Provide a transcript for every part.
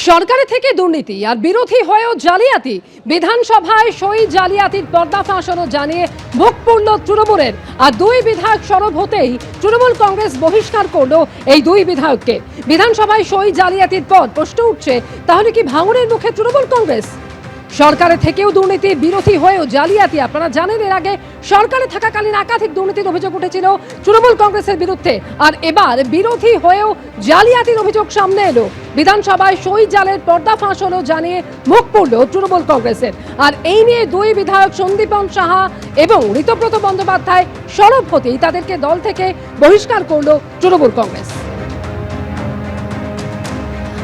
সরকারি থেকে দুর্নীতি আর বিরোধী হয়েও জালিয়াতি, বিধানসভায় সই জালিয়াতির পর্দাফাঁস হলো জানিয়ে মুখ পুড়ল তৃণমূলের। আর দুই বিধায়ক সরব হতেই তৃণমূল কংগ্রেস বহিষ্কার করলো এই দুই বিধায়ককে। বিধানসভায় সই জালিয়াতির পর প্রশ্ন উঠছে, তাহলে কি ভাঙনের মুখে তৃণমূল কংগ্রেস? সরকারে থেকেও দুর্নীতি, বিরোধী হয়েও জালিয়াতি। আপনারা জানেন এর আগে সরকারে থাকাকালীন একাধিক দুর্নীতির অভিযোগ উঠেছিল তৃণমূল কংগ্রেসের বিরুদ্ধে, আর এবার বিরোধী হয়েও জালিয়াতির অভিযোগ সামনে এলো। বিধানসভায় সই জালের পর্দাফাঁস হলো জানিয়ে মুখ পুড়ল তৃণমূল কংগ্রেসের। আর এই নিয়ে দুই বিধায়ক সন্দীপন সাহা এবং ঋতব্রত বন্দ্যোপাধ্যায় সরব হতেই তাদেরকে দল থেকে বহিষ্কার করলো তৃণমূল কংগ্রেস।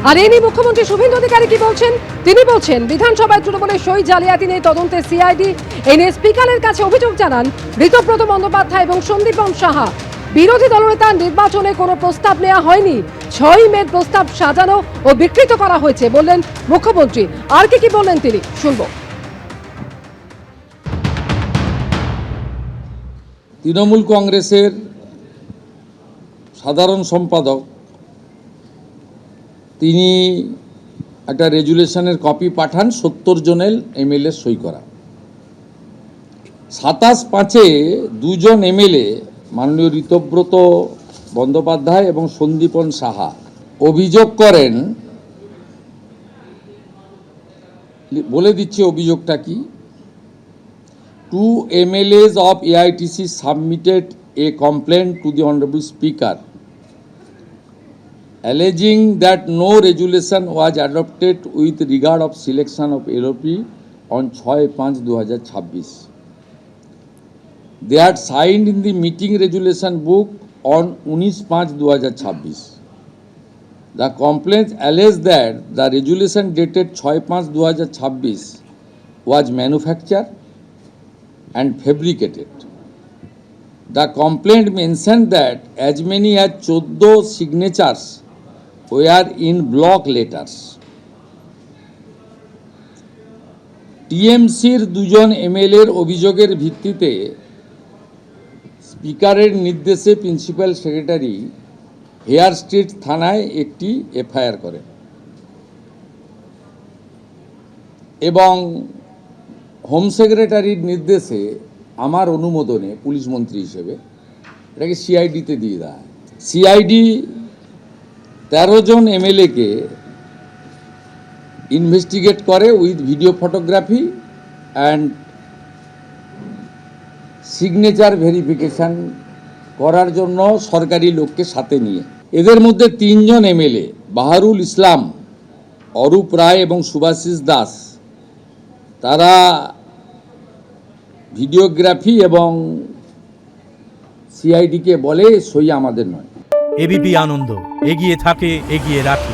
আর এই নিয়ে মুখ্যমন্ত্রী শুভেন্দু অধিকারী কি বলছেন? তিনি বলছেন, বিধানসভায় তৃণমূলের সই জালিয়াতি নিয়ে তদন্তে সিআইডি। এই নিয়ে স্পিকারের কাছে অভিযোগ জানান ঋতব্রত বন্দ্যোপাধ্যায় এবং সন্দীপন সাহা। বিরোধী দলনেতার নির্বাচনে কোনো প্রস্তাব নেওয়া হয়নি, 6 মের প্রস্তাব সাজানো ও বিকৃত করা হয়েছে বললেন মুখ্যমন্ত্রী। আর কি বললেন তিনি, শুনবো। তৃণমূল কংগ্রেসের সাধারণ সম্পাদক তিনি একটা রেজুলেশনের কপি পাঠান 70 জনের এমএলএ সই করা। 27/5 দুজন এমএলএ মাননীয় ঋতব্রত বন্দ্যোপাধ্যায় এবং সন্দীপন সাহা অভিযোগ করেন, বলে দিচ্ছি অভিযোগটা কি। 2 MLAs of AITC submitted a complaint to the Honorable Speaker alleging that no resolution was adopted with regard of selection of LOP on 6/5/2026. They had signed in the meeting resolution book on 19/5/2026. The complaint alleged that the resolution dated 6/5/2026 was manufactured and fabricated. The complaint mentioned that as many as 14 signatures were in block letters. টিএমসির দুজন এমএলএর অভিযোগের ভিত্তিতে স্পিকারের নির্দেশে principal secretary hair street থানায় একটি FIR করেন এবং হোম সেক্রেটারির নির্দেশে আমার অনুমোদনে পুলিশ মন্ত্রী হিসেবে এটাকে সিআইডিতে দিয়ে দেয়। সিআইডি 13 জন এমএলএকে ইনভেস্টিগেট করে with video photography and signature verification করার জন্য সরকারি লোককে সাথে নিয়ে। এদের মধ্যে 3 জন এমএলএ বাহারুল ইসলাম, অরূপ রায় এবং সুভাষিস দাস, তারা ভিডিওগ্রাফি এবং সিআইডিকে বলে সই আমাদের নয়। এবিপি আনন্দ, এগিয়ে থাকে, এগিয়ে রাখে।